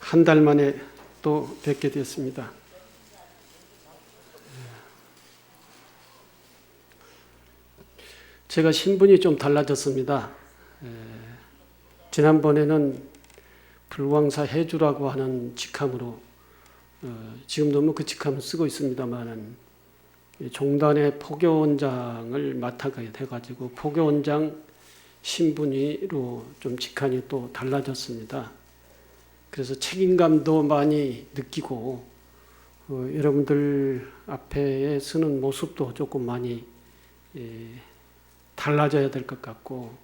한 달 만에 또 뵙게 됐습니다. 제가 신분이 좀 달라졌습니다. 지난번에는 불광사 해주라고 하는 직함으로 지금도 뭐 그 직함을 쓰고 있습니다만 종단의 포교원장을 맡아가게 돼가지고 포교원장 신분으로 좀 직함이 또 달라졌습니다. 그래서 책임감도 많이 느끼고 여러분들 앞에 서는 모습도 조금 많이 달라져야 될 것 같고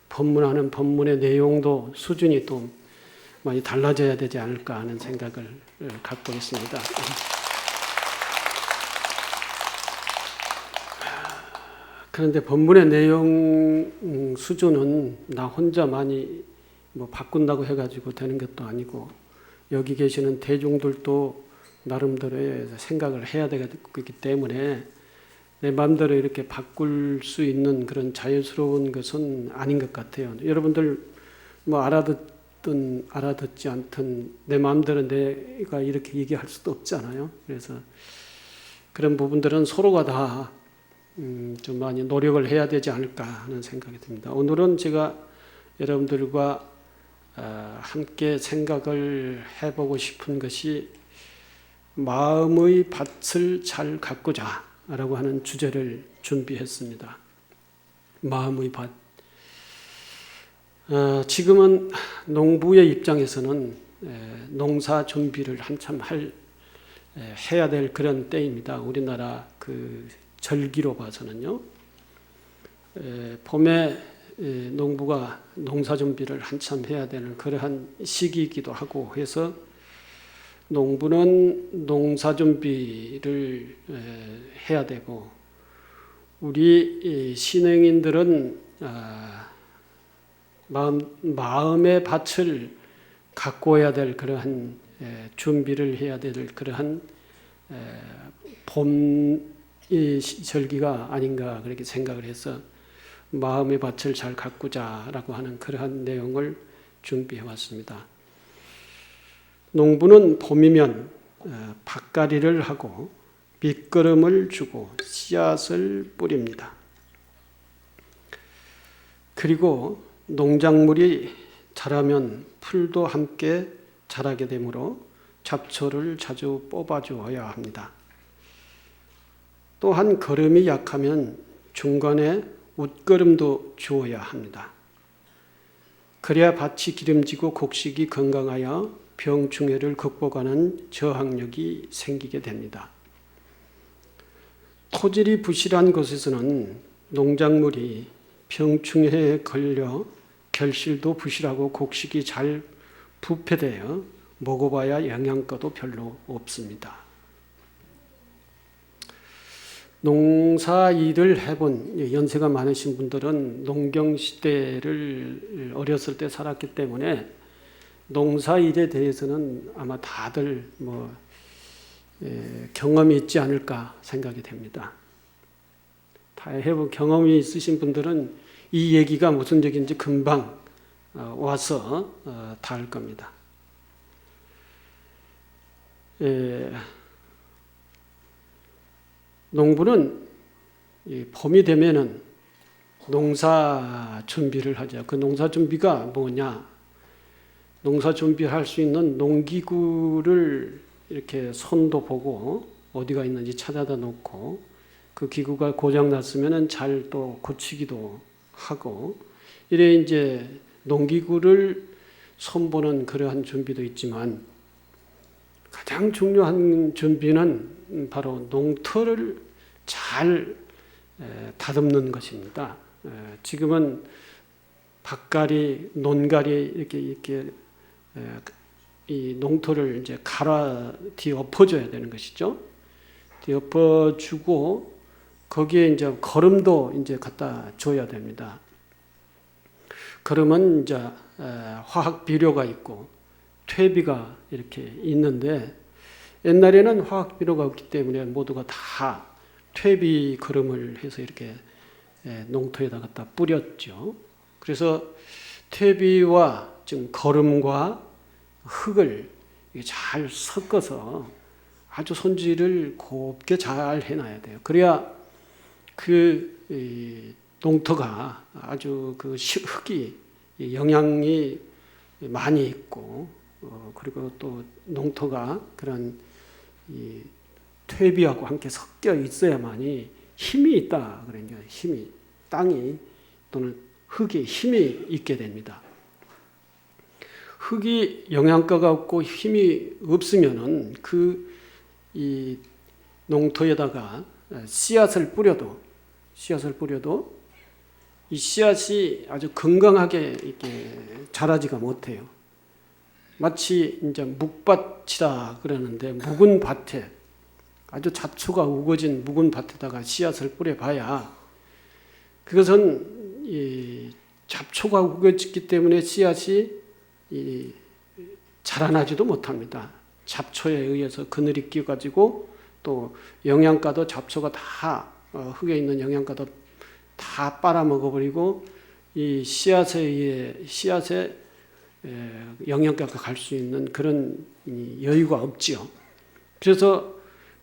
법문하는 법문의 내용도 수준이 또 많이 달라져야 되지 않을까 하는 생각을 갖고 있습니다. 그런데 법문의 내용 수준은 나 혼자 많이 뭐 바꾼다고 해가지고 되는 것도 아니고 여기 계시는 대중들도 나름대로의 생각을 해야 되기 때문에 내 마음대로 이렇게 바꿀 수 있는 그런 자연스러운 것은 아닌 것 같아요. 여러분들 뭐 알아듣든 알아듣지 않든 내 마음대로 내가 이렇게 얘기할 수도 없잖아요. 그래서 그런 부분들은 서로가 다 좀 많이 노력을 해야 되지 않을까 하는 생각이 듭니다. 오늘은 제가 여러분들과 함께 생각을 해보고 싶은 것이 마음의 밭을 잘 가꾸자 라고 하는 주제를 준비했습니다. 마음의 밭. 지금은 농부의 입장에서는 농사 준비를 한참 해야 될 그런 때입니다. 우리나라 그 절기로 봐서는요. 봄에 농부가 농사 준비를 한참 해야 되는 그러한 시기이기도 하고 해서 농부는 농사 준비를 해야 되고 우리 신앙인들은 마음의 밭을 가꿔야 될 그러한 준비를 해야 될 그러한 봄 절기가 아닌가 그렇게 생각을 해서 마음의 밭을 잘 가꾸자라고 하는 그러한 내용을 준비해 왔습니다. 농부는 봄이면 밭갈이를 하고 밑거름을 주고 씨앗을 뿌립니다. 그리고 농작물이 자라면 풀도 함께 자라게 되므로 잡초를 자주 뽑아주어야 합니다. 또한 거름이 약하면 중간에 웃거름도 주어야 합니다. 그래야 밭이 기름지고 곡식이 건강하여 병충해를 극복하는 저항력이 생기게 됩니다. 토질이 부실한 곳에서는 농작물이 병충해에 걸려 결실도 부실하고 곡식이 잘 부패되어 먹어봐야 영양가도 별로 없습니다. 농사 일을 해본 연세가 많으신 분들은 농경시대를 어렸을 때 살았기 때문에 농사 일에 대해서는 아마 다들 경험이 있지 않을까 생각이 됩니다. 다 해본 경험이 있으신 분들은 이 얘기가 무슨 얘기인지 금방 와서 다 알 겁니다. 농부는 봄이 되면은 농사 준비를 하죠. 그 농사 준비가 뭐냐? 농사 준비할 수 있는 농기구를 이렇게 손도 보고 어디가 있는지 찾아다 놓고 그 기구가 고장 났으면은 잘 또 고치기도 하고 이래 이제 농기구를 손보는 그러한 준비도 있지만 가장 중요한 준비는 바로 농토를 잘 다듬는 것입니다. 지금은 밭갈이, 논갈이 이렇게 이 농토를 이제 뒤엎어줘야 되는 것이죠. 뒤엎어주고 거기에 이제 거름도 이제 갖다 줘야 됩니다. 거름은 이제 화학 비료가 있고 퇴비가 이렇게 있는데 옛날에는 화학 비료가 없기 때문에 모두가 다 퇴비 거름을 해서 이렇게 농토에다 갖다 뿌렸죠. 그래서 퇴비와 지금 거름과 흙을 잘 섞어서 아주 손질을 곱게 잘 해놔야 돼요. 그래야 그 농토가 아주 그 흙이 영양이 많이 있고, 그리고 또 농토가 그런 이 퇴비하고 함께 섞여 있어야만이 힘이 있다. 그러니까 힘이, 땅이 또는 흙이 힘이 있게 됩니다. 흙이 영양가가 없고 힘이 없으면은 이 농토에다가 씨앗을 뿌려도 이 씨앗이 아주 건강하게 이렇게 자라지가 못해요. 마치 이제 묵밭이라 그러는데, 묵은 밭에, 아주 잡초가 우거진 묵은 밭에다가 씨앗을 뿌려봐야 그것은 이 잡초가 우거졌기 때문에 씨앗이 자라나지도 못합니다. 잡초에 의해서 그늘이 끼어가지고, 또 영양가도 잡초가 다 흙에 있는 영양가도 다 빨아먹어버리고, 이 씨앗에 영양가가 갈 수 있는 그런 여유가 없지요. 그래서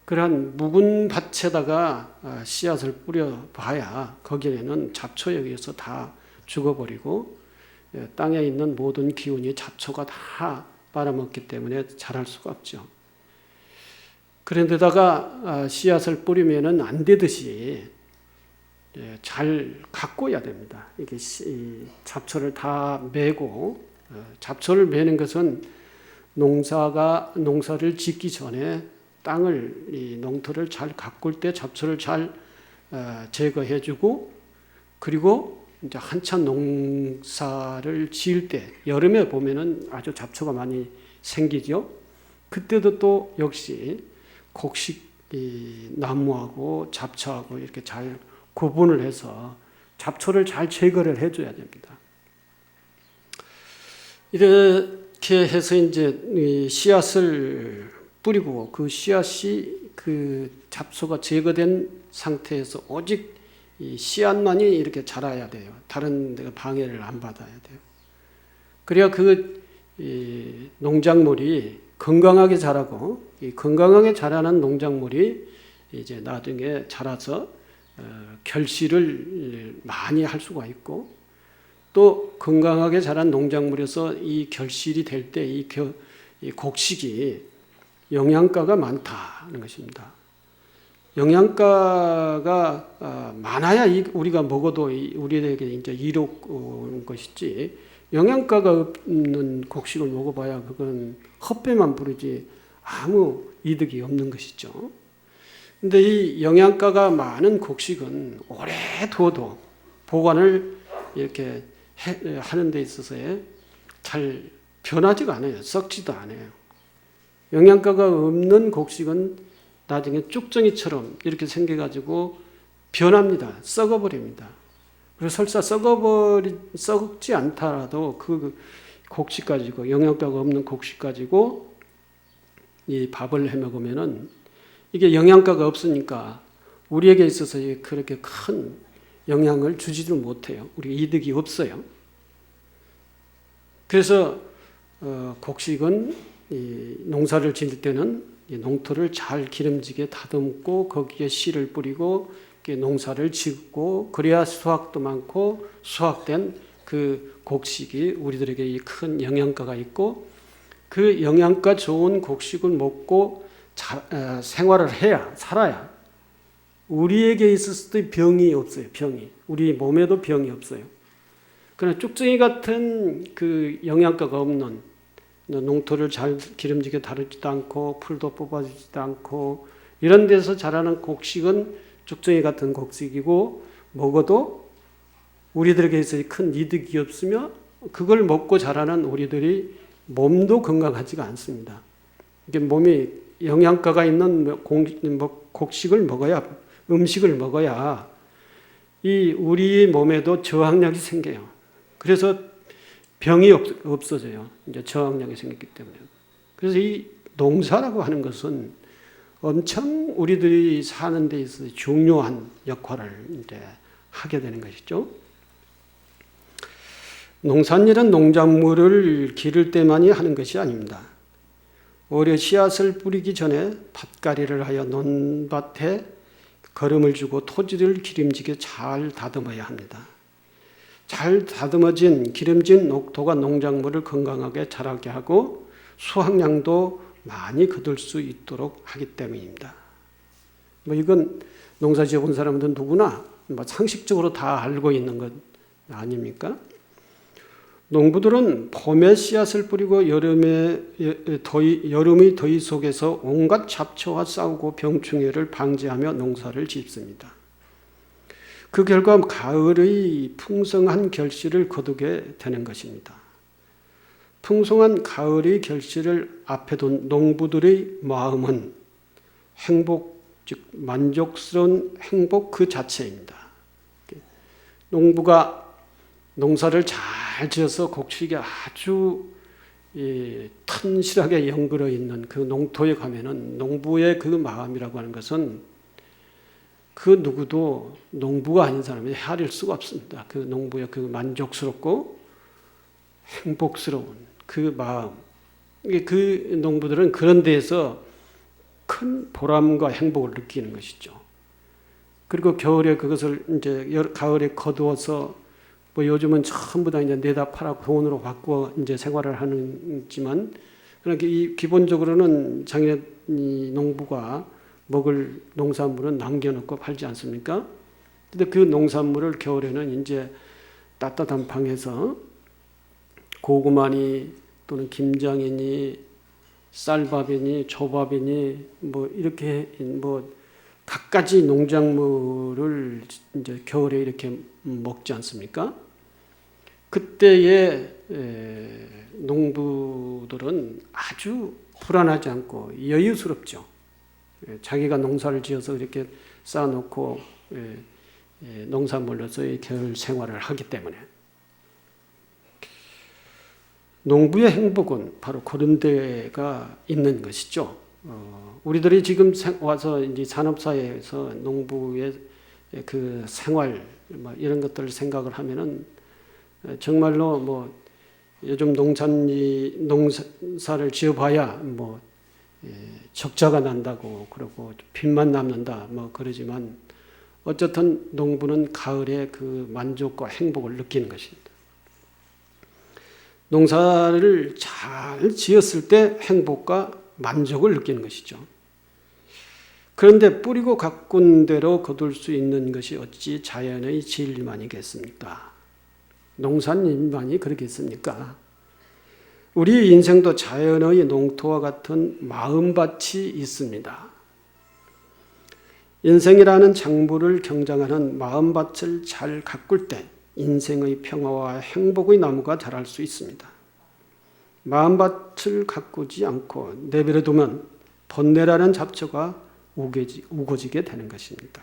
그러한 묵은 밭에다가 씨앗을 뿌려봐야 거기에는 잡초에 의해서 다 죽어버리고, 땅에 있는 모든 기운이 잡초가 다 빨아먹기 때문에 자랄 수가 없죠. 그런데다가 씨앗을 뿌리면은 안 되듯이 잘 가꿔야 됩니다. 이게 잡초를 다 메고, 잡초를 메는 것은 농사를 짓기 전에 땅을, 이 농토를 잘 가꿀 때 잡초를 잘 제거해주고, 그리고 이제 한참 농사를 지을 때 여름에 보면은 아주 잡초가 많이 생기죠. 그때도 또 역시 곡식 나무하고 잡초하고 이렇게 잘 구분을 해서 잡초를 잘 제거를 해줘야 됩니다. 이렇게 해서 이제 씨앗을 뿌리고, 그 씨앗이 그 잡초가 제거된 상태에서 오직 이 씨앗만이 이렇게 자라야 돼요. 다른 데가 방해를 안 받아야 돼요. 그래야 그 농작물이 건강하게 자라고, 이 건강하게 자라는 농작물이 이제 나중에 자라서 결실을 많이 할 수가 있고, 또 건강하게 자란 농작물에서 이 결실이 될 때 이 곡식이 영양가가 많다는 것입니다. 영양가가 많아야 우리가 먹어도 우리에게 이제 이로운 것이지, 영양가가 없는 곡식을 먹어봐야 그건 헛배만 부르지 아무 이득이 없는 것이죠. 근데 이 영양가가 많은 곡식은 오래 두어도 보관을 이렇게 하는 데 있어서 잘 변하지가 않아요. 썩지도 않아요. 영양가가 없는 곡식은 나중에 쭉정이처럼 이렇게 생겨가지고 변합니다. 썩어버립니다. 그래서 설사 썩지 않더라도 그 곡식 가지고, 영양가가 없는 곡식 가지고 이 밥을 해 먹으면은 이게 영양가가 없으니까 우리에게 있어서 그렇게 큰 영향을 주지도 못해요. 우리 이득이 없어요. 그래서 곡식은 이 농사를 지을 때는 이 농토를 잘 기름지게 다듬고, 거기에 씨를 뿌리고 농사를 짓고, 그래야 수확도 많고, 수확된 그 곡식이 우리들에게 이 큰 영양가가 있고, 그 영양가 좋은 곡식을 먹고 생활을 해야, 살아야 우리에게 있었을 때 병이 없어요. 병이, 우리 몸에도 병이 없어요. 그러나 쭉정이 같은 그 영양가가 없는, 농토를 잘 기름지게 다루지도 않고 풀도 뽑아주지도 않고 이런 데서 자라는 곡식은 쭉정이 같은 곡식이고, 먹어도 우리들에게 있어서 큰 이득이 없으며, 그걸 먹고 자라는 우리들이 몸도 건강하지가 않습니다. 이게 몸이 영양가가 있는 곡식을 먹어야, 음식을 먹어야 이 우리 몸에도 저항력이 생겨요. 그래서 병이 없어져요. 이제 저항력이 생겼기 때문에. 그래서 이 농사라고 하는 것은 엄청 우리들이 사는 데 있어서 중요한 역할을 이제 하게 되는 것이죠. 농산일은 농작물을 기를 때만이 하는 것이 아닙니다. 오히려 씨앗을 뿌리기 전에 밭갈이를 하여 논밭에 거름을 주고 토지를 기름지게 잘 다듬어야 합니다. 잘 다듬어진 기름진 녹토가 농작물을 건강하게 자라게 하고 수확량도 많이 거둘 수 있도록 하기 때문입니다. 이건 농사 지어본 사람들은 누구나 상식적으로 다 알고 있는 것 아닙니까? 농부들은 봄에 씨앗을 뿌리고 여름의 더위 속에서 온갖 잡초와 싸우고 병충해를 방지하며 농사를 짓습니다. 그 결과 가을의 풍성한 결실을 거두게 되는 것입니다. 풍성한 가을의 결실을 앞에 둔 농부들의 마음은 행복, 즉 만족스러운 행복 그 자체입니다. 농부가 농사를 잘 지어서 곡식이 아주 튼실하게 연그러 있는 그 농토에 가면은 농부의 그 마음이라고 하는 것은 그 누구도 농부가 아닌 사람이 헤아릴 수가 없습니다. 그 농부의 그 만족스럽고 행복스러운 그 마음. 그 농부들은 그런 데에서 큰 보람과 행복을 느끼는 것이죠. 그리고 겨울에 그것을 이제 가을에 거두어서 요즘은 전부 다 이제 내다 팔아 돈으로 바꾸어 이제 생활을 하지만 그러니까 이 기본적으로는 장인의 농부가 먹을 농산물은 남겨놓고 팔지 않습니까? 근데 그 농산물을 겨울에는 이제 따뜻한 방에서 고구마니 또는 김장이니 쌀밥이니 초밥이니 이렇게 갖가지 농작물을 이제 겨울에 이렇게 먹지 않습니까? 그때의 농부들은 아주 불안하지 않고 여유스럽죠. 자기가 농사를 지어서 이렇게 쌓아놓고 농산물로서의 겨울 생활을 하기 때문에 농부의 행복은 바로 그런 데가 있는 것이죠. 우리들이 지금 와서 이제 산업사회에서 농부의 그 생활 이런 것들을 생각을 하면은 정말로 요즘 농사를 지어봐야 적자가 난다고 그러고 빚만 남는다 그러지만 어쨌든 농부는 가을에 그 만족과 행복을 느끼는 것입니다. 농사를 잘 지었을 때 행복과 만족을 느끼는 것이죠. 그런데 뿌리고 가꾼 대로 거둘 수 있는 것이 어찌 자연의 진리만이겠습니까? 농사님만이 그러겠습니까? 우리 인생도 자연의 농토와 같은 마음밭이 있습니다. 인생이라는 작물을 경작하는 마음밭을 잘 가꿀 때 인생의 평화와 행복의 나무가 자랄 수 있습니다. 마음밭을 가꾸지 않고 내버려 두면 번뇌라는 잡초가 우거지게 되는 것입니다.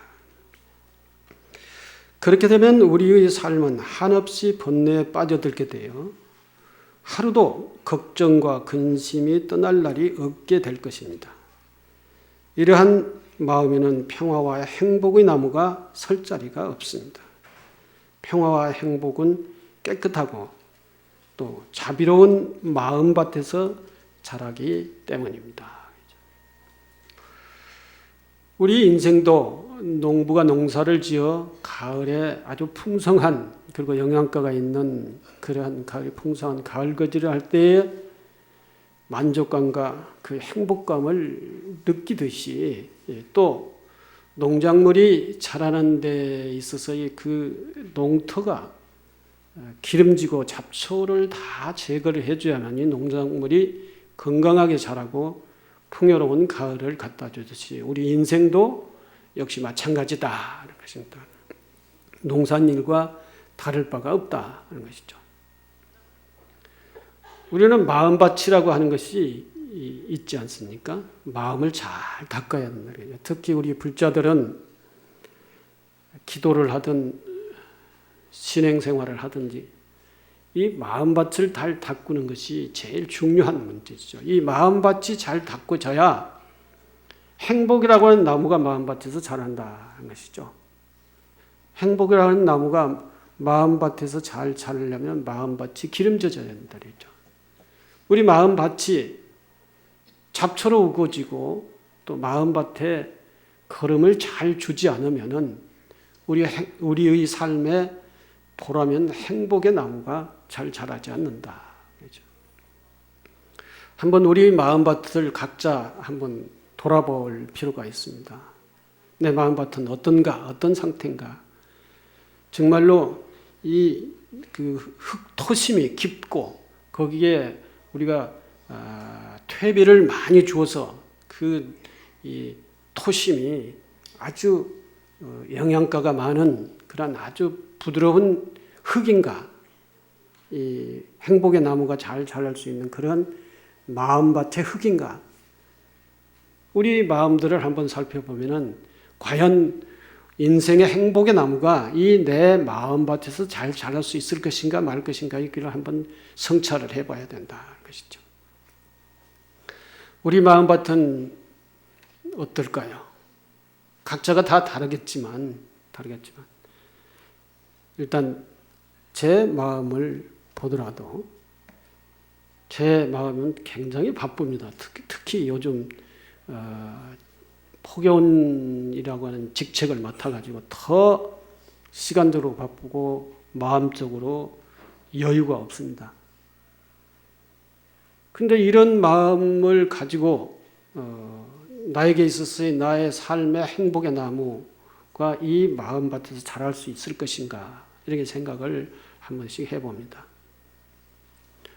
그렇게 되면 우리의 삶은 한없이 번뇌에 빠져들게 되어 하루도 걱정과 근심이 떠날 날이 없게 될 것입니다. 이러한 마음에는 평화와 행복의 나무가 설 자리가 없습니다. 평화와 행복은 깨끗하고 또 자비로운 마음밭에서 자라기 때문입니다. 우리 인생도 농부가 농사를 지어 가을에 아주 풍성한 그리고 영양가가 있는 그러한 풍성한 가을거지를 할 때에 만족감과 그 행복감을 느끼듯이 또 농작물이 자라는 데 있어서의 그 농토가 기름지고 잡초를 다 제거를 해줘야만 이 농작물이 건강하게 자라고 풍요로운 가을을 갖다 주듯이 우리 인생도 역시 마찬가지다 하는 것입니다. 농산일과 다를 바가 없다 하는 것이죠. 우리는 마음밭이라고 하는 것이 있지 않습니까? 마음을 잘 닦아야 한다. 특히 우리 불자들은 기도를 하든 신행생활을 하든지 이 마음밭을 잘 닦는 것이 제일 중요한 문제죠. 이 마음밭이 잘 닦아져야 행복이라고 하는 나무가 마음밭에서 자란다 하는 것이죠. 행복이라고 하는 나무가 마음밭에서 잘 자라려면 마음밭이 기름져져야 된다 그랬죠. 우리 마음밭이 잡초로 우거지고 또 마음밭에 걸음을 잘 주지 않으면은 우리의 삶에 보라면 행복의 나무가 잘 자라지 않는다. 그렇죠? 한번 우리 마음밭을 각자 한번 돌아볼 필요가 있습니다. 내 마음밭은 어떤가, 어떤 상태인가. 정말로 그 흙토심이 깊고 거기에 우리가 퇴비를 많이 주어서 이 토심이 아주 영양가가 많은 그런 아주 부드러운 흙인가, 이 행복의 나무가 잘 자랄 수 있는 그런 마음밭의 흙인가. 우리 마음들을 한번 살펴보면은 과연 인생의 행복의 나무가 이 내 마음밭에서 잘 자랄 수 있을 것인가 말 것인가 이걸 한번 성찰을 해봐야 된다는 것이죠. 우리 마음밭은 어떨까요? 각자가 다 다르겠지만 일단 제 마음을 보더라도 제 마음은 굉장히 바쁩니다. 특히 요즘 포교원이라고 하는 직책을 맡아가지고 더 시간적으로 바쁘고 마음적으로 여유가 없습니다. 근데 이런 마음을 가지고 나에게 있어서의 나의 삶의 행복의 나무가 이 마음밭에서 자랄 수 있을 것인가 이렇게 생각을 한 번씩 해봅니다.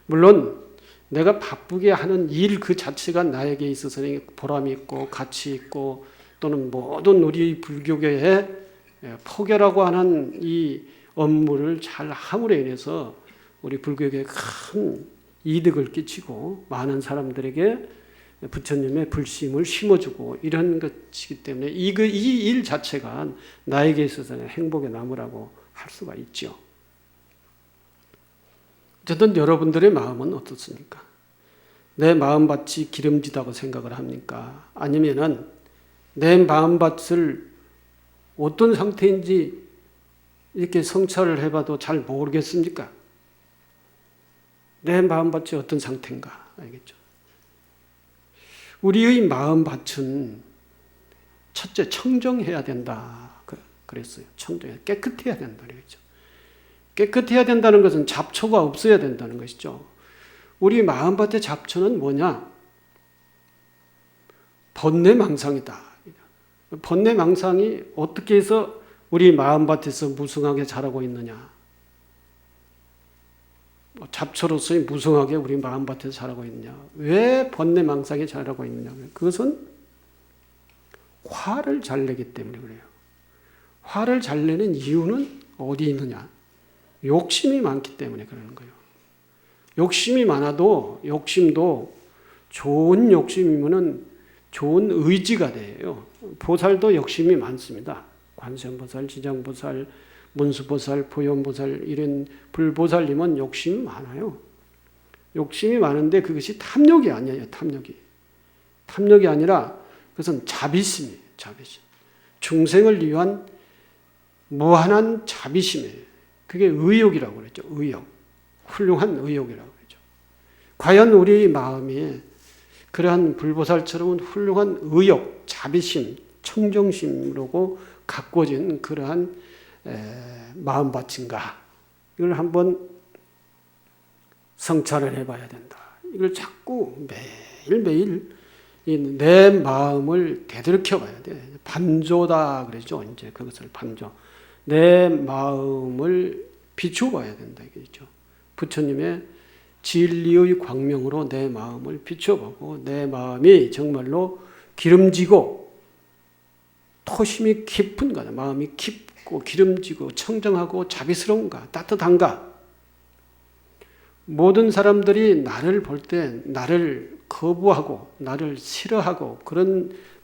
물론 내가 바쁘게 하는 일 그 자체가 나에게 있어서는 보람이 있고 가치 있고 또는 모든 우리 불교계의 포교라고 하는 이 업무를 잘 함으로 인해서 우리 불교계에 큰 이득을 끼치고 많은 사람들에게 부처님의 불심을 심어주고 이런 것이기 때문에 이 일 자체가 나에게 있어서는 행복의 나무라고 할 수가 있죠. 어쨌든 여러분들의 마음은 어떻습니까? 내 마음밭이 기름지다고 생각을 합니까? 아니면은 내 마음밭을 어떤 상태인지 이렇게 성찰을 해봐도 잘 모르겠습니까? 내 마음밭이 어떤 상태인가? 알겠죠? 우리의 마음밭은 첫째 청정해야 된다. 그랬어요. 청정해야 깨끗해야 된다. 그랬죠. 깨끗해야 된다는 것은 잡초가 없어야 된다는 것이죠. 우리 마음밭의 잡초는 뭐냐? 번뇌망상이다. 번뇌망상이 어떻게 해서 우리 마음밭에서 무성하게 자라고 있느냐? 잡초로서의 무성하게 우리 마음밭에서 자라고 있느냐? 왜 번뇌망상이 자라고 있느냐? 그것은 화를 잘 내기 때문에 그래요. 화를 잘 내는 이유는 어디 있느냐? 욕심이 많기 때문에 그러는 거예요. 욕심이 많아도 욕심도 좋은 욕심이면은 좋은 의지가 돼요. 보살도 욕심이 많습니다. 관세음보살, 지장보살, 문수보살, 보현보살 이런 불보살님은 욕심이 많아요. 욕심이 많은데 그것이 탐욕이 아니에요. 탐욕이 아니라 그것은 자비심이에요. 자비심. 중생을 위한 무한한 자비심이에요. 그게 의욕이라고 그랬죠. 의욕. 훌륭한 의욕이라고 그러죠. 과연 우리 마음이 그러한 불보살처럼 훌륭한 의욕, 자비심, 청정심으로 가꿔진 그러한 마음밭인가? 이걸 한번 성찰을 해봐야 된다. 이걸 자꾸 매일매일 내 마음을 되돌켜봐야 돼. 반조다 그러죠. 이제 그것을 반조. 내 마음을 비춰봐야 된다. 이거죠. 부처님의 진리의 광명으로 내 마음을 비춰보고 내 마음이 정말로 기름지고 토심이 깊은가, 마음이 깊고 기름지고 청정하고 자비스러운가, 따뜻한가. 모든 사람들이 나를 볼 때 나를 거부하고 나를 싫어하고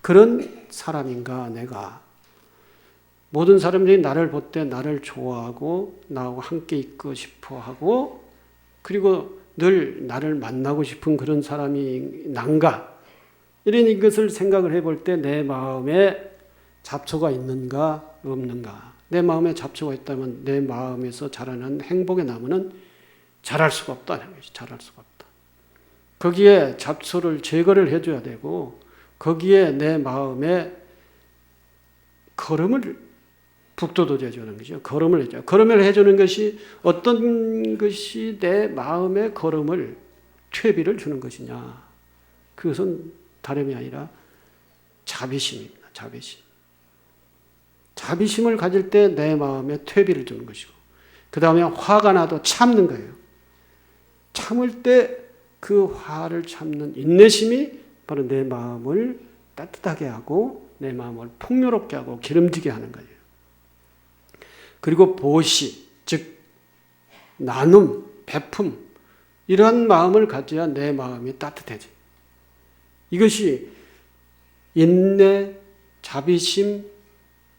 그런 사람인가 내가. 모든 사람들이 나를 볼 때 나를 좋아하고 나하고 함께 있고 싶어하고 그리고 늘 나를 만나고 싶은 그런 사람이 난가. 이런 것을 생각을 해볼 때 내 마음에 잡초가 있는가 없는가. 내 마음에 잡초가 있다면 내 마음에서 자라는 행복의 나무는 자랄 수가 없다는 것이 자랄 수가 없다. 거기에 잡초를 제거를 해줘야 되고 거기에 내 마음에 걸음을 북돋워 주는 거죠. 걸음을 해줘요. 걸음을 해주는 것이 어떤 것이 내 마음의 걸음을 퇴비를 주는 것이냐. 그것은 다름이 아니라 자비심입니다. 자비심. 자비심을 가질 때 내 마음에 퇴비를 주는 것이고 그 다음에 화가 나도 참는 거예요. 참을 때 그 화를 참는 인내심이 바로 내 마음을 따뜻하게 하고 내 마음을 풍요롭게 하고 기름지게 하는 거예요. 그리고 보시, 즉 나눔, 베품 이러한 마음을 가져야 내 마음이 따뜻해져. 이것이 인내, 자비심,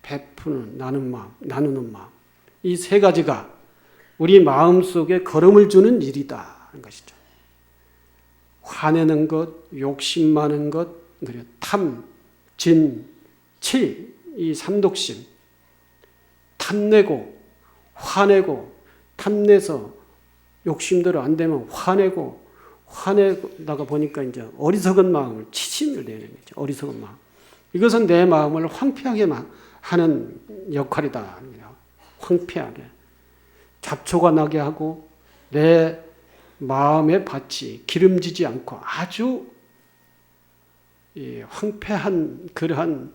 베푸는 나누는 마음. 이 세 가지가 우리 마음속에 걸음을 주는 일이다 하는 것이죠. 화내는 것, 욕심 많은 것, 그리고 탐, 진, 치, 이 삼독심. 탐내고, 화내고, 탐내서 욕심대로 안 되면 화내다가 보니까 이제 어리석은 마음을 치심을 내는 거죠. 어리석은 마음. 이것은 내 마음을 황폐하게 하는 역할이다. 황폐하게. 잡초가 나게 하고 내 마음의 밭이 기름지지 않고 아주 황폐한 그러한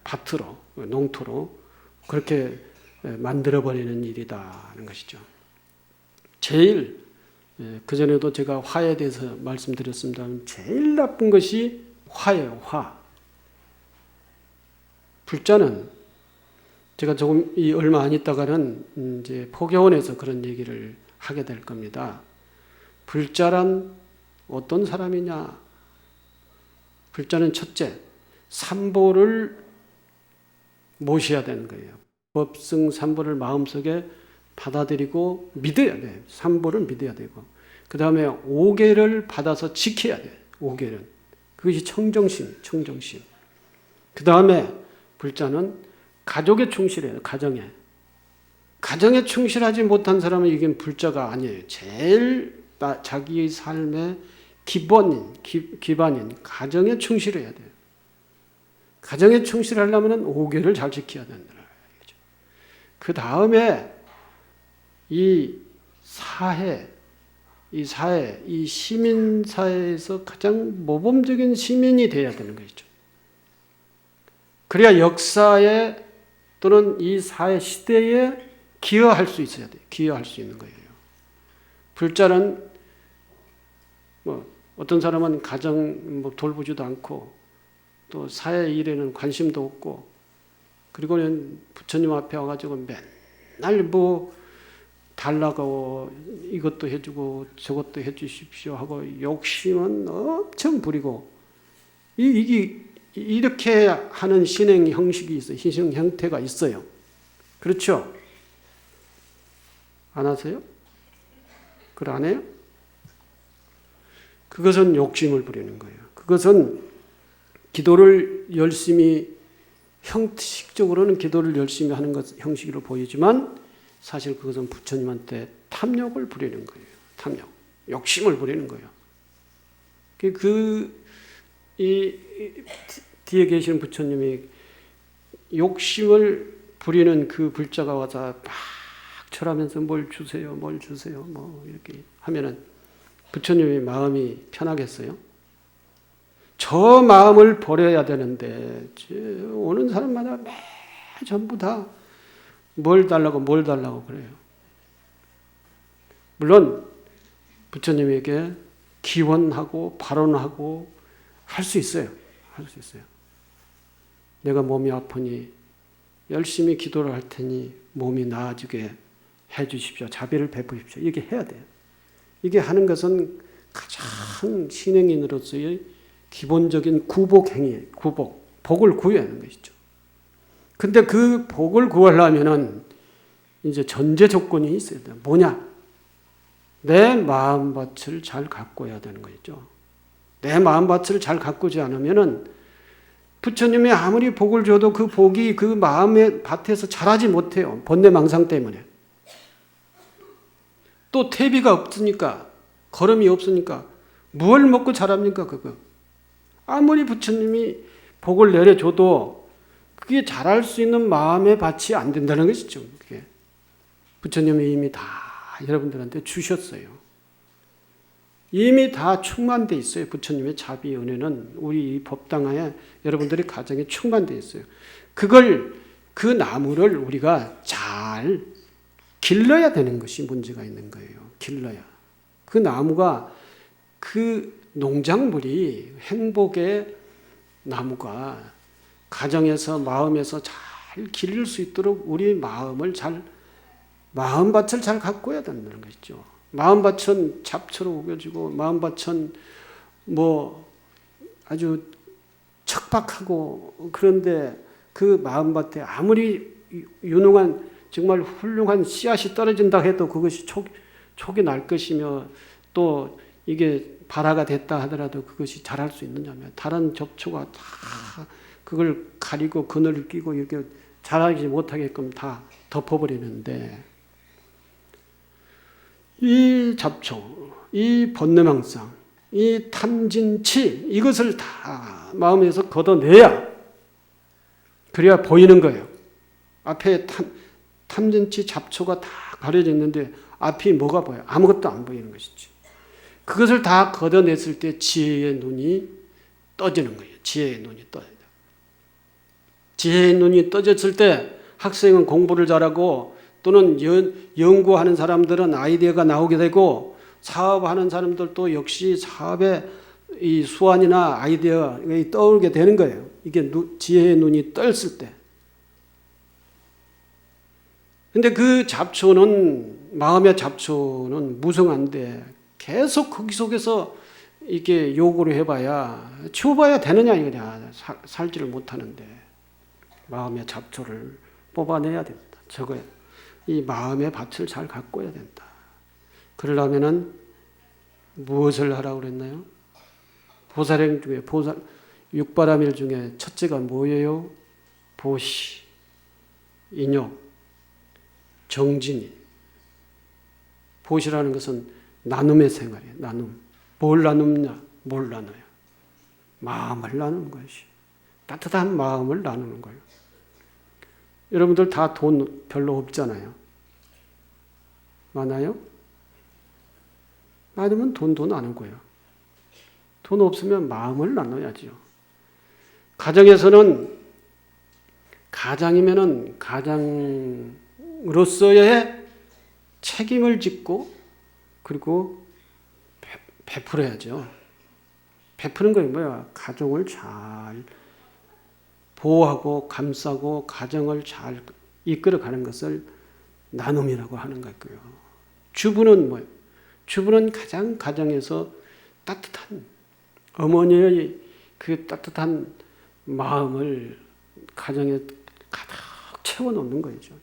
밭으로, 농토로 그렇게 만들어버리는 일이다 하는 것이죠. 제일 그전에도 제가 화에 대해서 말씀드렸습니다만 제일 나쁜 것이 화예요. 화. 불자는 제가 조금 얼마 안 있다가는 이제 포교원에서 그런 얘기를 하게 될 겁니다. 불자란 어떤 사람이냐? 불자는 첫째, 삼보를 모셔야 되는 거예요. 법승 삼보를 마음속에 받아들이고 믿어야 돼요. 삼보를 믿어야 되고 그 다음에 오계를 받아서 지켜야 돼요. 오계를. 그것이 청정심. 그 다음에 불자는 가족에 충실해요. 가정에 충실하지 못한 사람은 이게 불자가 아니에요. 제일 자기의 삶의 기반인 가정에 충실해야 돼요. 가정에 충실하려면 오계를 잘 지켜야 된다. 그 다음에 이 시민사회에서 가장 모범적인 시민이 되어야 되는 것이죠. 그래야 역사에 또는 이 사회 시대에 기여할 수 있어야 돼요. 기여할 수 있는 거예요. 불자는 어떤 사람은 가정 돌보지도 않고 또 사회 일에는 관심도 없고 그리고는 부처님 앞에 와가지고 맨날 달라고 이것도 해주고 저것도 해주십시오 하고 욕심은 엄청 부리고 이렇게 하는 신행 형식이 있어요. 신행 형태가 있어요. 그렇죠? 안 하세요? 그걸 안 해요? 그것은 욕심을 부리는 거예요. 그것은 기도를 열심히 형식적으로는 기도를 열심히 하는 것 형식으로 보이지만 사실 그것은 부처님한테 탐욕을 부리는 거예요. 탐욕, 욕심을 부리는 거예요. 뒤에 계시는 부처님이 욕심을 부리는 그 불자가 와서 막 절하면서 뭘 주세요, 이렇게 하면은 부처님의 마음이 편하겠어요? 저 마음을 버려야 되는데 오는 사람마다 전부 다 뭘 달라고 그래요. 물론 부처님에게 기원하고 발언하고 할 수 있어요. 내가 몸이 아프니 열심히 기도를 할 테니 몸이 나아지게 해 주십시오. 자비를 베푸십시오. 이게 해야 돼요. 이게 하는 것은 가장 신행인으로서의 기본적인 구복 행위예요. 복을 구해야 하는 것이죠. 근데 그 복을 구하려면은 이제 전제 조건이 있어야 돼요. 뭐냐? 내 마음밭을 잘 가꿔야 되는 거죠. 내 마음밭을 잘 가꾸지 않으면은 부처님이 아무리 복을 줘도 그 복이 그 마음의 밭에서 자라지 못해요. 번뇌망상 때문에. 또 퇴비가 없으니까, 걸음이 없으니까 뭘 먹고 자랍니까 그거? 아무리 부처님이 복을 내려줘도 그게 자랄 수 있는 마음의 밭이 안 된다는 것이죠. 그게 부처님이 이미 다 여러분들한테 주셨어요. 이미 다 충만돼 있어요. 부처님의 자비 은혜는 우리 이 법당하에 여러분들의 가정에 충만돼 있어요. 그 나무를 우리가 잘 길러야 되는 것이 문제가 있는 거예요. 길러야. 그 나무가 그 농작물이 행복의 나무가 가정에서 마음에서 잘 기를 수 있도록 우리 마음밭을 잘 가꿔야 된다는 것이죠. 마음밭은 잡초로 우겨지고 마음밭은 뭐 아주 척박하고 그런데 그 마음밭에 아무리 유능한 정말 훌륭한 씨앗이 떨어진다 해도 그것이 촉이 날 것이며 또 이게 발화가 됐다 하더라도 그것이 자랄 수 있느냐면 다른 잡초가 다 그걸 가리고 그늘을 끼고 이렇게 자라지 못하게끔 다 덮어버리는데 이 잡초, 이 번뇌망상, 이 탐진치 이것을 다 마음에서 걷어내야 그래야 보이는 거예요. 앞에 탐진치 잡초가 다 가려져 있는데 앞이 뭐가 보여요? 아무것도 안 보이는 것이지. 그것을 다 걷어냈을 때 지혜의 눈이 떠지는 거예요. 지혜의 눈이 떠져요. 지혜의 눈이 떠졌을 때 학생은 공부를 잘하고 또는 연구하는 사람들은 아이디어가 나오게 되고 사업하는 사람들도 역시 사업의 이 수완이나 아이디어가 떠오르게 되는 거예요. 이게 지혜의 눈이 떴을 때. 근데 그 잡초는 마음의 잡초는 무성한데 계속 거기 속에서 이게 요구를 해봐야 치워봐야 되느냐 이거냐 살지를 못하는데 마음의 잡초를 뽑아내야 된다. 저거야. 이 마음의 밭을 잘 가꿔야 된다. 그러려면은 무엇을 하라고 그랬나요? 보살행 중에 육바라밀 중에 첫째가 뭐예요? 보시, 인욕, 정진이. 보시라는 것은 나눔의 생활이에요. 나눔. 뭘 나누냐? 뭘 나눠요? 마음을 나누는 것이. 따뜻한 마음을 나누는 거예요. 여러분들 다 돈 별로 없잖아요. 많아요? 많으면 돈도 나누고요. 돈 없으면 마음을 나눠야죠. 가정에서는 가장이면은 가장으로서의 책임을 짓고 그리고 베풀어야죠. 베푸는 거예요. 뭐야? 가정을 잘 보호하고 감싸고 가정을 잘 이끌어가는 것을 나눔이라고 하는 거고요. 주부는 뭐예요? 주부는 가장 가정에서 따뜻한 어머니의 그 따뜻한 마음을 가정에 가득 채워놓는 거죠.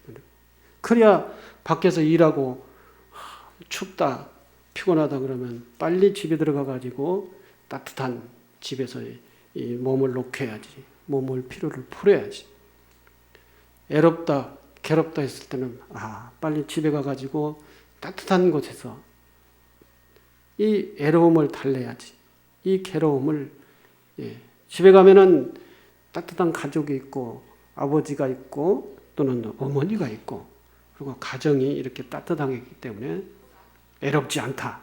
그래야 밖에서 일하고 춥다 피곤하다 그러면 빨리 집에 들어가 가지고 따뜻한 집에서 이 몸을 녹여야지. 몸을 피로를 풀어야지. 애롭다 괴롭다 했을 때는 빨리 집에 가가지고 따뜻한 곳에서 이 애로움을 달래야지. 이 괴로움을 집에 가면은 따뜻한 가족이 있고 아버지가 있고 또는 어머니가 있고 그리고 가정이 이렇게 따뜻하기 때문에 애롭지 않다.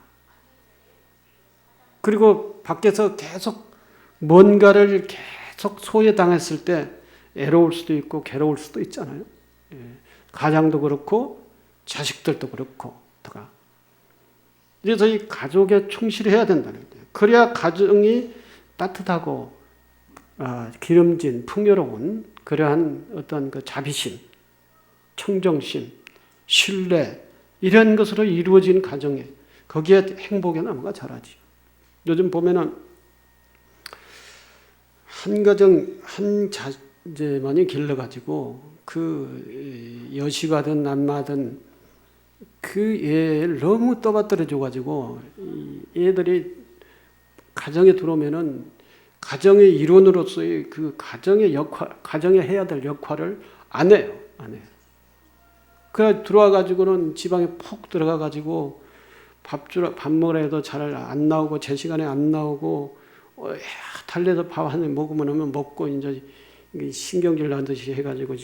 그리고 밖에서 계속 뭔가를 계속 소외당했을 때 애로울 수도 있고 괴로울 수도 있잖아요. 가장도 그렇고 자식들도 그렇고. 그래서 이 가족에 충실해야 된다는 거예요. 그래야 가정이 따뜻하고 기름진 풍요로운 그러한 어떤 그 자비심, 청정심, 신뢰 이런 것으로 이루어진 가정에 거기에 행복의 나무가 자라지. 요즘 보면은 한 가정 한 자제만이 길러가지고 그 여시가든 남마든 그 애를 너무 떠받들어줘가지고 애들이 가정에 들어오면은 가정의 일원으로서의 그 가정의 역할, 가정에 해야 될 역할을 안 해요. 그래 들어와가지고는 지방에 푹 들어가가지고 밥 먹으라 해도 잘 안 나오고 제 시간에 안 나오고 달래서 밥 한 입 먹으면 먹고 이제 신경질 나듯이 해가지고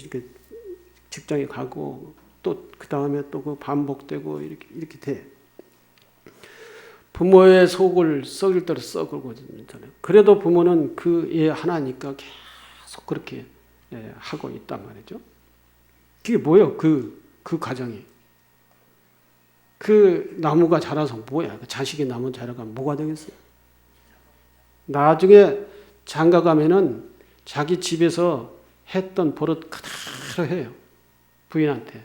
직장에 가고 또 그 다음에 또 그 반복되고 이렇게 돼. 부모의 속을 썩일 대로 썩고 있잖아요. 그래도 부모는 그 애 하나니까 계속 그렇게 하고 있단 말이죠. 그게 뭐예요? 그 가정이. 그 나무가 자라서 뭐야? 그 자식이 나무 자라가면 뭐가 되겠어요? 나중에 장가 가면은 자기 집에서 했던 버릇 그대로 해요. 부인한테.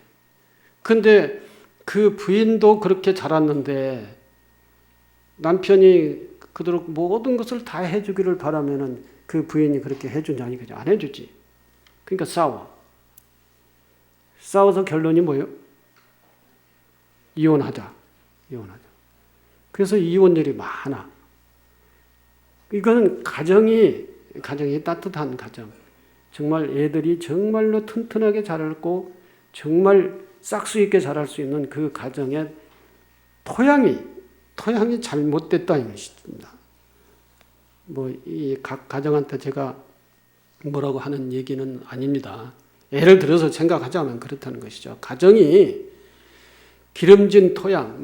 근데 그 부인도 그렇게 자랐는데 남편이 그대로 모든 것을 다 해주기를 바라면은 그 부인이 그렇게 해주냐니 그냥 안 해주지. 그러니까 싸워서 결론이 뭐예요? 이혼하자. 그래서 이혼율이 많아. 이거는 가정이 따뜻한 가정. 정말 애들이 정말로 튼튼하게 자랄고 정말 싹수 있게 자랄 수 있는 그 가정의 토양이 잘못됐다는 것입니다. 이 각 가정한테 제가 뭐라고 하는 얘기는 아닙니다. 예를 들어서 생각하자면 그렇다는 것이죠. 가정이 기름진 토양,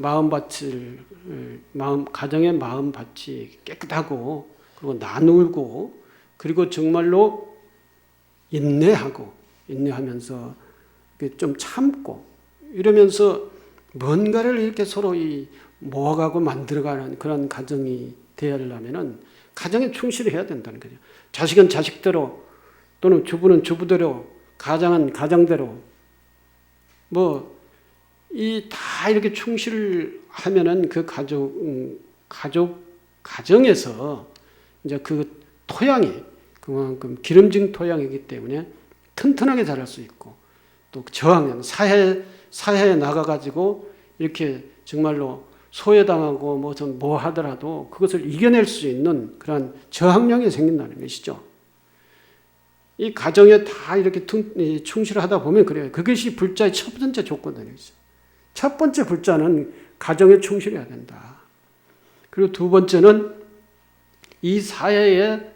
가정의 마음밭이 깨끗하고 그리고 나누고 그리고 정말로 인내하면서 좀 참고 이러면서 뭔가를 이렇게 서로 모아가고 만들어가는 그런 가정이 되려면은 가정에 충실해야 된다는 거죠. 자식은 자식대로 또는 주부는 주부대로 가장은 가장대로 다 이렇게 충실하면은 그 가정에서 이제 그 토양이 그만큼 기름진 토양이기 때문에 튼튼하게 자랄 수 있고 또 저항력 사회에 나가가지고 이렇게 정말로 소외당하고 뭐 하더라도 그것을 이겨낼 수 있는 그런 저항력이 생긴다는 것이죠. 이 가정에 다 이렇게 충실하다 보면 그래요. 그것이 불자의 첫 번째 조건이죠. 첫 번째 불자는 가정에 충실해야 된다. 그리고 두 번째는 이 사회에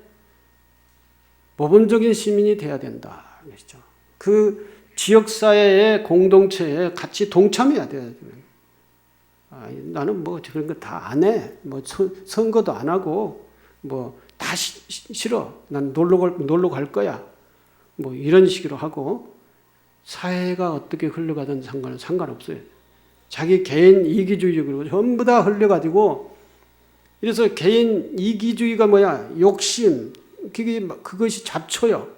모범적인 시민이 돼야 된다. 것이죠. 그 지역사회의 공동체에 같이 동참해야 돼요. 나는 그런 거 다 안 해. 선거도 안 하고, 다 싫어. 난 놀러 갈 거야. 이런 식으로 하고, 사회가 어떻게 흘러가든 상관없어요. 자기 개인 이기주의적으로 전부 다 흘려가지고, 이래서 개인 이기주의가 뭐야? 욕심. 그것이 잡초요.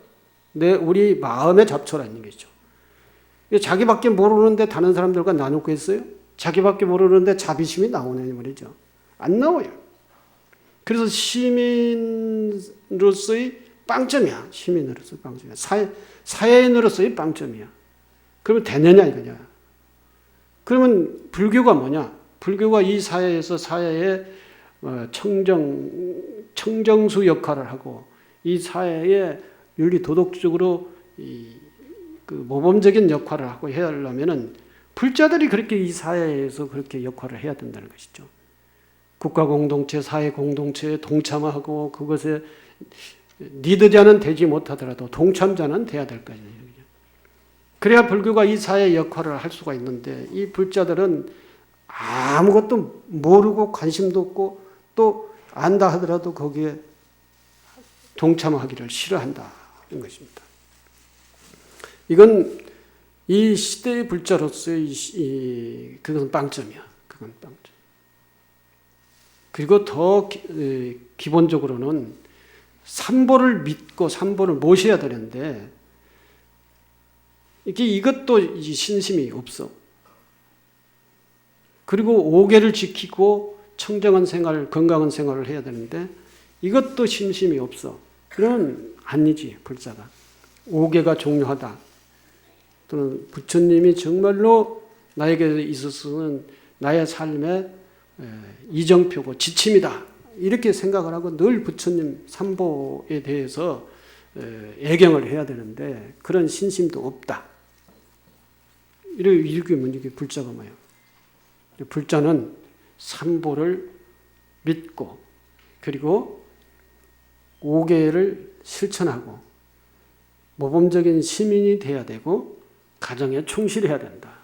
우리 마음의 잡초라는 것이죠. 자기밖에 모르는데 다른 사람들과 나누고 있어요? 자기밖에 모르는데 자비심이 나오는 말이죠. 안 나와요. 그래서 시민으로서의 빵점이야. 시민으로서의 빵점이야. 사회인으로서의 빵점이야. 그러면 되느냐 이거냐. 그러면 불교가 뭐냐. 불교가 이 사회에서 사회의 청정수 역할을 하고 이 사회에 윤리 도덕적으로 그 모범적인 역할을 하고 해야 하려면은 불자들이 그렇게 이 사회에서 그렇게 역할을 해야 된다는 것이죠. 국가 공동체, 사회 공동체에 동참하고 그것에 리더자는 되지 못하더라도 동참자는 돼야 될 거예요. 그래야 불교가 이 사회 역할을 할 수가 있는데 이 불자들은 아무것도 모르고 관심도 없고 또 안다 하더라도 거기에 동참하기를 싫어한다는 것입니다. 이건 이 시대의 불자로서의 그것은 빵점이야. 그건 빵점. 그리고 더 기본적으로는 삼보를 믿고 삼보를 모셔야 되는데 이것도 신심이 없어. 그리고 오계를 지키고 청정한 생활, 건강한 생활을 해야 되는데 이것도 신심이 없어. 그러면 아니지, 불자가. 오계가 중요하다. 또는 부처님이 정말로 나에게 있어서는 나의 삶의 이정표고 지침이다. 이렇게 생각을 하고 늘 부처님 삼보에 대해서 애경을 해야 되는데 그런 신심도 없다. 이렇게 불자가 뭐예요? 불자는 삼보를 믿고 그리고 5계를 실천하고 모범적인 시민이 돼야 되고 가정에 충실해야 된다.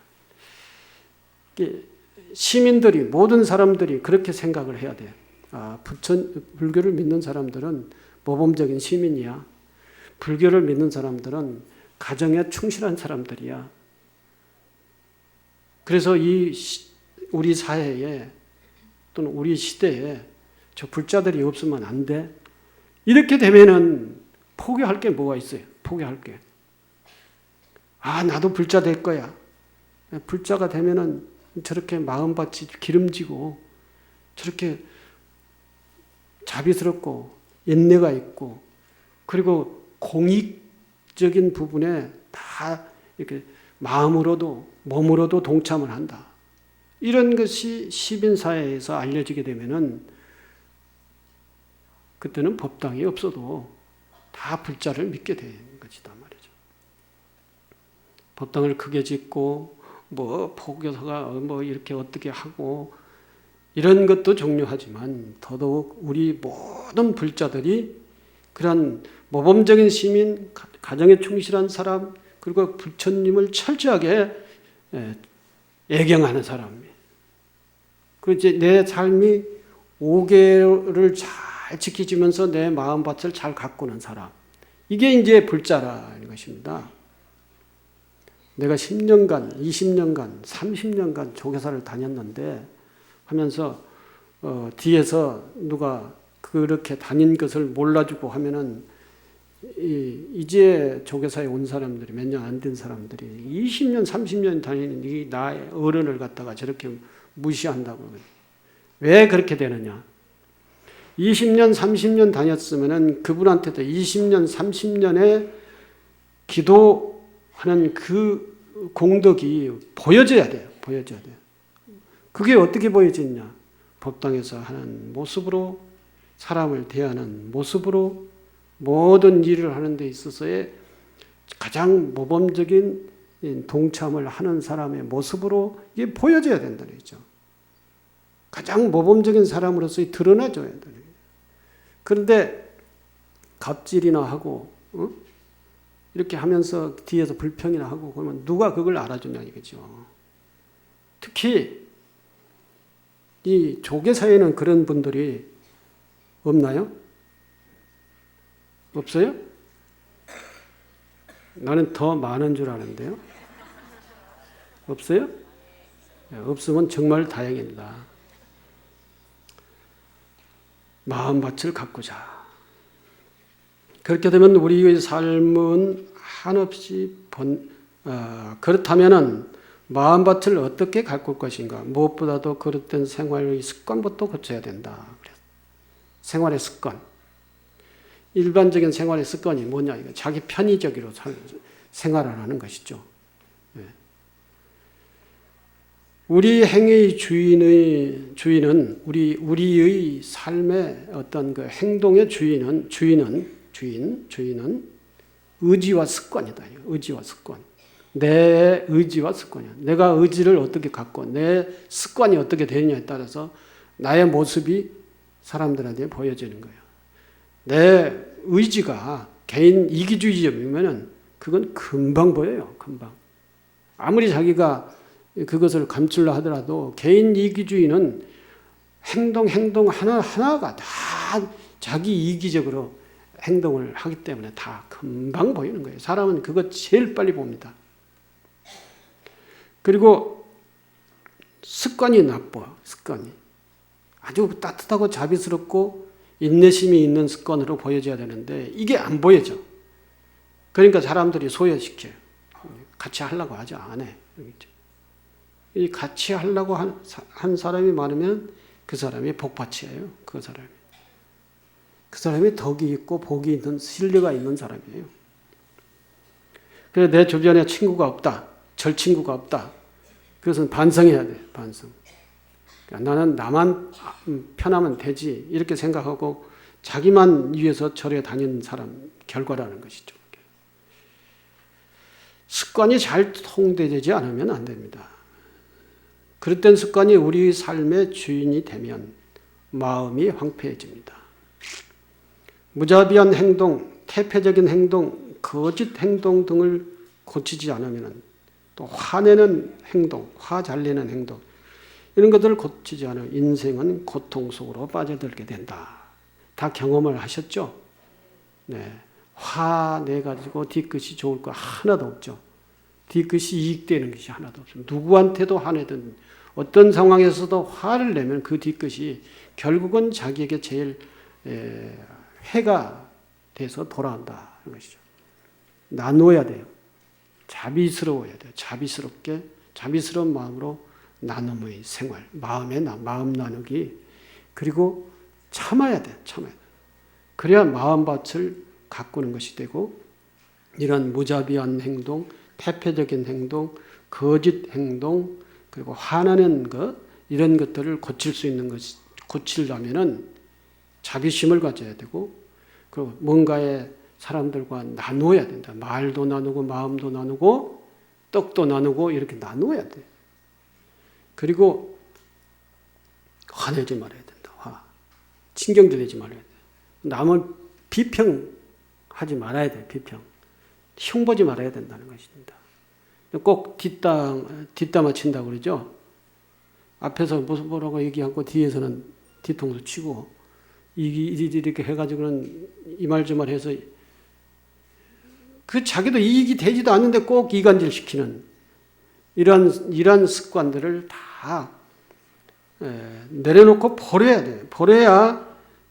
시민들이 모든 사람들이 그렇게 생각을 해야 돼. 불교를 믿는 사람들은 모범적인 시민이야. 불교를 믿는 사람들은 가정에 충실한 사람들이야. 그래서 우리 사회에 또는 우리 시대에 저 불자들이 없으면 안 돼. 이렇게 되면은 포기할 게 뭐가 있어요? 포기할 게. 나도 불자 될 거야. 불자가 되면은 저렇게 마음밭이 기름지고 저렇게 자비스럽고 인내가 있고 그리고 공익적인 부분에 다 이렇게 마음으로도 몸으로도 동참을 한다. 이런 것이 시민사회에서 알려지게 되면은 그때는 법당이 없어도 다 불자를 믿게 되는 것이다 말이죠. 법당을 크게 짓고 포교사가 이렇게 어떻게 하고 이런 것도 중요하지만 더더욱 우리 모든 불자들이 그런 모범적인 시민, 가정에 충실한 사람 그리고 부처님을 철저하게 애경하는 사람이에요. 그리고 내 삶이 5계를 잘 지키면서 내 마음밭을 잘 가꾸는 사람. 이게 이제 불자라는 것입니다. 내가 10년간, 20년간, 30년간 조계사를 다녔는데 하면서 뒤에서 누가 그렇게 다닌 것을 몰라주고 하면은 이제 조계사에 온 사람들이 몇 년 안 된 사람들이 20년, 30년 다니는 이 나의 어른을 갖다가 저렇게 무시한다고. 왜 그렇게 되느냐? 20년, 30년 다녔으면은 그분한테도 20년, 30년의 기도하는 그 공덕이 보여져야 돼요. 보여져야 돼요. 그게 어떻게 보여지냐? 법당에서 하는 모습으로, 사람을 대하는 모습으로, 모든 일을 하는 데 있어서의 가장 모범적인 동참을 하는 사람의 모습으로 이게 보여져야 된다는 거죠. 가장 모범적인 사람으로서 드러나줘야 된다는 거예요. 그런데 갑질이나 하고 이렇게 하면서 뒤에서 불평이나 하고 그러면 누가 그걸 알아주냐 이거죠. 특히 이 조계사에는 그런 분들이 없나요? 없어요? 나는 더 많은 줄 아는데요. 없어요? 없으면 정말 다행입니다. 마음밭을 가꾸자. 그렇게 되면 우리의 삶은 한없이 그렇다면은 마음밭을 어떻게 가꿀 것인가? 무엇보다도 그릇된 생활의 습관부터 고쳐야 된다. 생활의 습관. 일반적인 생활의 습관이 뭐냐? 이거 자기 편의적으로 생활을 하는 것이죠. 우리 행위의 주인은 우리의 삶의 어떤 그 행동의 주인은 의지와 습관이다. 의지와 습관. 내 의지와 습관이야. 내가 의지를 어떻게 갖고 내 습관이 어떻게 되느냐에 따라서 나의 모습이 사람들한테 보여지는 거예요. 내 의지가 개인 이기주의적이면은 그건 금방 보여요. 금방. 아무리 자기가 그것을 감추려 하더라도 개인 이기주의는 행동 하나하나가 다 자기 이기적으로 행동을 하기 때문에 다 금방 보이는 거예요. 사람은 그거 제일 빨리 봅니다. 그리고 습관이 나빠. 습관이. 아주 따뜻하고 자비스럽고 인내심이 있는 습관으로 보여져야 되는데 이게 안 보여져. 그러니까 사람들이 소외시켜요. 같이 하려고 하지 안 해. 이 같이 하려고 한 사람이 많으면 그 사람이 복받이에요. 그 사람이 덕이 있고 복이 있는 신뢰가 있는 사람이에요. 그래서 내 주변에 친구가 없다. 절친구가 없다. 그것은 반성해야 돼. 반성. 그러니까 나는 나만 편하면 되지 이렇게 생각하고 자기만 위해서 절에 다니는 사람 결과라는 것이죠. 습관이 잘 통되지 않으면 안 됩니다. 그릇된 습관이 우리 삶의 주인이 되면 마음이 황폐해집니다. 무자비한 행동, 태폐적인 행동, 거짓 행동 등을 고치지 않으면 또 화내는 행동, 화 잘 내는 행동 이런 것들을 고치지 않으면 인생은 고통 속으로 빠져들게 된다. 다 경험을 하셨죠? 네. 화내가지고 뒤끝이 좋을 거 하나도 없죠. 뒤끝이 이익되는 것이 하나도 없습니다. 누구한테도 화내든 어떤 상황에서도 화를 내면 그 뒤끝이 결국은 자기에게 제일 해가 돼서 돌아온다는 것이죠. 나누어야 돼요. 자비스러워야 돼요. 자비스러운 마음으로 나눔의 생활, 마음 나누기, 그리고 참아야 돼. 그래야 마음밭을 가꾸는 것이 되고, 이런 무자비한 행동, 태폐적인 행동, 거짓 행동, 그리고 화나는 것, 이런 것들을 고칠 수 있는 것이, 고치려면은 자비심을 가져야 되고, 그리고 뭔가에 사람들과 나누어야 된다. 말도 나누고, 마음도 나누고, 떡도 나누고, 이렇게 나누어야 돼. 그리고 화내지 말아야 된다. 신경질내지 말아야 돼. 남을 비평하지 말아야 돼. 흉보지 말아야 된다는 것입니다. 꼭 뒷담화 친다고 그러죠. 앞에서 무슨 뭐라고 얘기하고 뒤에서는 뒤통수 치고 이렇게 해가지고는 이 말 저 말 해서 그 자기도 이익이 되지도 않는데 꼭 이간질 시키는 이러한 습관들을 다 내려놓고 버려야 돼. 버려야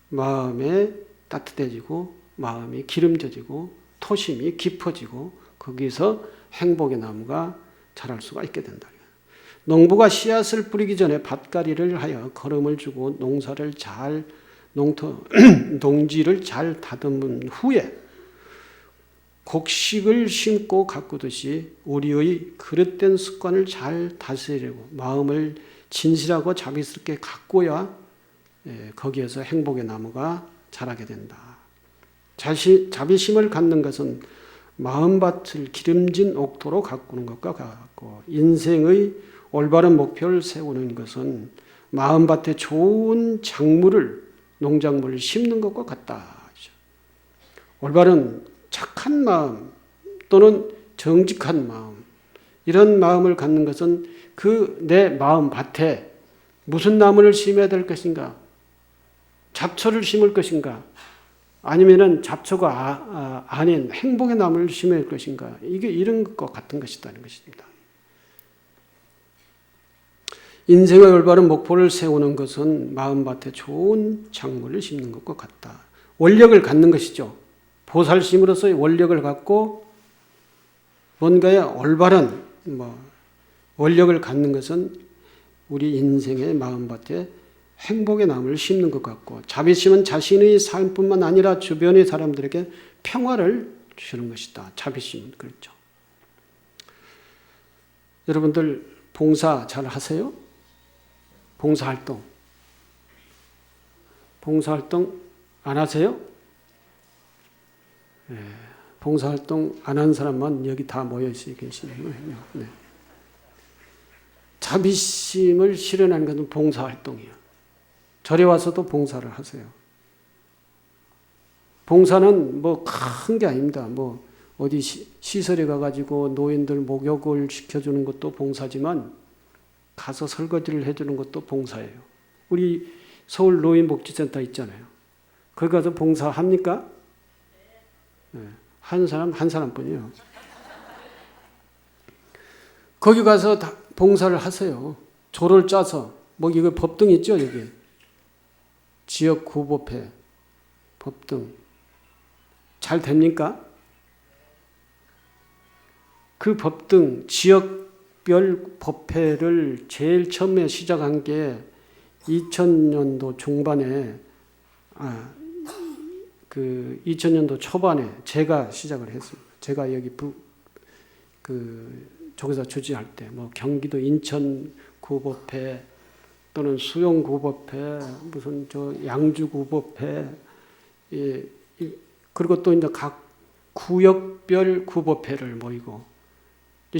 마음에 따뜻해지고 마음이 기름져지고 토심이 깊어지고 거기서 행복의 나무가 자랄 수가 있게 된다. 농부가 씨앗을 뿌리기 전에 밭가리를 하여 거름을 주고 농지를 잘 다듬은 후에 곡식을 심고 가꾸듯이 우리의 그릇된 습관을 잘 다스리려고 마음을 진실하고 자비스럽게 가꾸어야 거기에서 행복의 나무가 자라게 된다. 자비심을 갖는 것은 마음밭을 기름진 옥토로 가꾸는 것과 같고, 인생의 올바른 목표를 세우는 것은 마음밭에 좋은 농작물을 심는 것과 같다. 올바른 착한 마음 또는 정직한 마음, 이런 마음을 갖는 것은 내 마음밭에 무슨 나무를 심어야 될 것인가? 잡초를 심을 것인가? 아니면은 잡초가 아닌 행복의 나무를 심을 것인가? 이게 이런 것과 같은 것이라는 것입니다. 인생의 올바른 목표를 세우는 것은 마음밭에 좋은 작물을 심는 것과 같다. 원력을 갖는 것이죠. 보살심으로서의 원력을 갖고 뭔가에 올바른 원력을 갖는 것은 우리 인생의 마음밭에 행복의 나무를 심는 것 같고, 자비심은 자신의 삶뿐만 아니라 주변의 사람들에게 평화를 주시는 것이다. 자비심은 그렇죠. 여러분들 봉사 잘 하세요? 봉사활동 안 하세요? 네. 봉사활동 안 한 사람만 여기 다 모여 계시네요. 네. 자비심을 실현하는 것은 봉사활동이에요. 절에 와서도 봉사를 하세요. 봉사는 큰 게 아닙니다. 어디 시설에 가가지고 노인들 목욕을 시켜주는 것도 봉사지만 가서 설거지를 해주는 것도 봉사예요. 우리 서울 노인복지센터 있잖아요. 거기 가서 봉사합니까? 네. 한 사람뿐이에요. 거기 가서 다 봉사를 하세요. 조를 짜서 이거 법등 있죠, 여기. 지역구법회 법등 잘 됩니까? 그 법등 지역별 법회를 제일 처음에 시작한 게 2000년도 중반에 2000년도 초반에 제가 시작을 했습니다. 제가 여기 저기서 주지할 때 경기도 인천구법회 또는 수용구법회, 무슨 양주구법회, 그리고 또 이제 각 구역별 구법회를 모이고,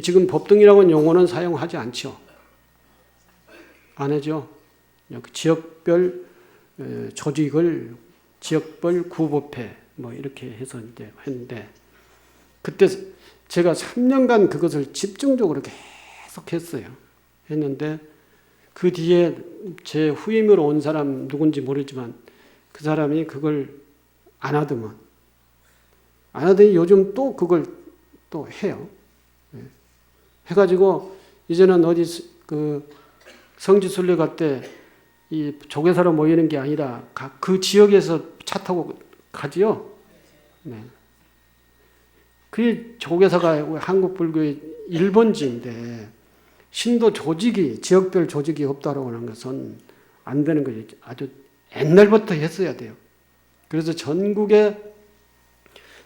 지금 법등이라는 용어는 사용하지 않죠. 안 하죠. 그 지역별 조직을 지역별 구법회 뭐 이렇게 해서 이제 했는데, 그때 제가 3년간 그것을 집중적으로 계속 했어요. 했는데 그 뒤에 제 후임으로 온 사람 누군지 모르지만 그 사람이 그걸 안 하더니 요즘 또 그걸 또 해요. 해가지고 이제는 어디 그 성지순례 갈 때 이 조계사로 모이는 게 아니라 그 지역에서 차 타고 가지요. 네. 그 조계사가 한국 불교의 1번지인데 신도 조직이 지역별 조직이 없다라고 하는 것은 안 되는 거죠. 아주 옛날부터 했어야 돼요. 그래서 전국의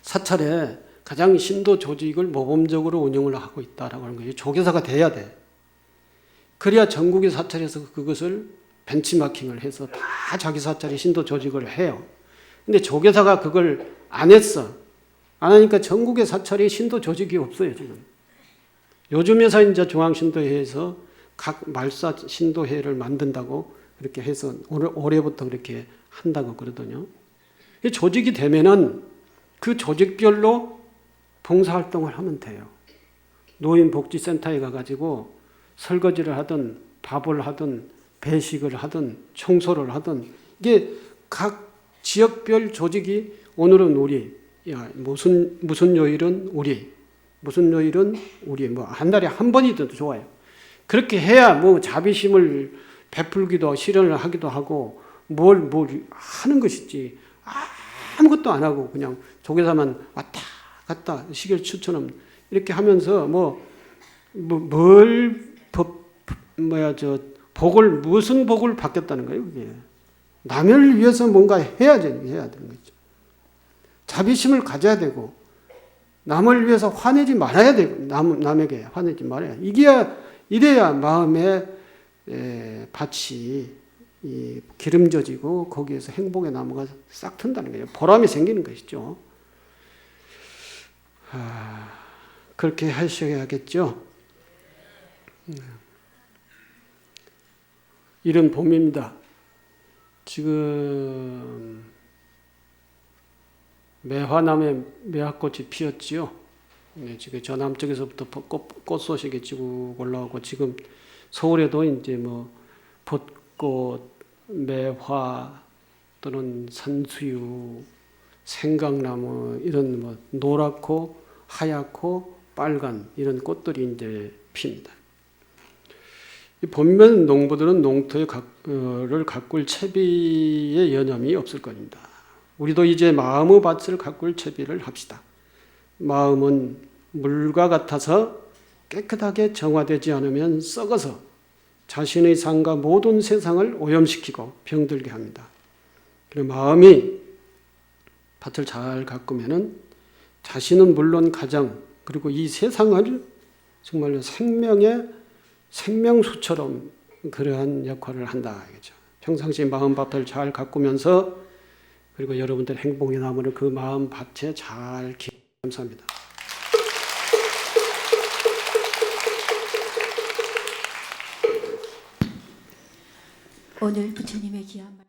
사찰에 가장 신도 조직을 모범적으로 운영을 하고 있다라고 하는 거예요. 조계사가 돼야 돼. 그래야 전국의 사찰에서 그것을 벤치마킹을 해서 다 자기 사찰이 신도 조직을 해요. 근데 조계사가 그걸 안 했어. 안 하니까 전국의 사찰이 신도 조직이 없어요, 지금. 요즘에서 이제 중앙신도회에서 각 말사 신도회를 만든다고 그렇게 해서 올해부터 그렇게 한다고 그러더군요. 이 조직이 되면은 그 조직별로 봉사활동을 하면 돼요. 노인복지센터에 가가지고 설거지를 하든 밥을 하든 배식을 하든 청소를 하든 이게 각 지역별 조직이 오늘은 우리 무슨 요일은 우리 무슨 요일은 우리 뭐 한 달에 한 번이든 좋아요. 그렇게 해야 뭐 자비심을 베풀기도 실현을 하기도 하고 뭘 하는 것이지 아무것도 안 하고 그냥 조계사만 왔다 갔다 시결추처럼 이렇게 하면서 무슨 복을 받겠다는 거예요, 그게. 남을 위해서 뭔가 해야 되는 거죠. 자비심을 가져야 되고, 남을 위해서 화내지 말아야 되고, 남에게 화내지 말아야. 이래야 마음의 밭이 기름져지고, 거기에서 행복의 나무가 싹 튼다는 거예요. 보람이 생기는 것이죠. 그렇게 하셔야겠죠. 이른 봄입니다. 지금 매화나무에 매화꽃이 피었지요. 네, 지금 저 남쪽에서부터 꽃 소식이 쭉 올라오고 지금 서울에도 이제 벚꽃, 매화 또는 산수유, 생강나무 이런 노랗고 하얗고 빨간 이런 꽃들이 이제 핍니다. 이 봄면 농부들은 농토를 가꿀 채비의 여념이 없을 겁니다. 우리도 이제 마음의 밭을 가꿀 채비를 합시다. 마음은 물과 같아서 깨끗하게 정화되지 않으면 썩어서 자신의 삶과 모든 세상을 오염시키고 병들게 합니다. 그리고 마음이 밭을 잘 가꾸면은 자신은 물론 가장 그리고 이 세상을 정말로 생명수처럼 그러한 역할을 한다. 이거죠. 평상시 마음밭을 잘 가꾸면서 그리고 여러분들 행복의 나무를 그 마음밭에 잘 감사합니다. 오늘 부처님의 귀한 말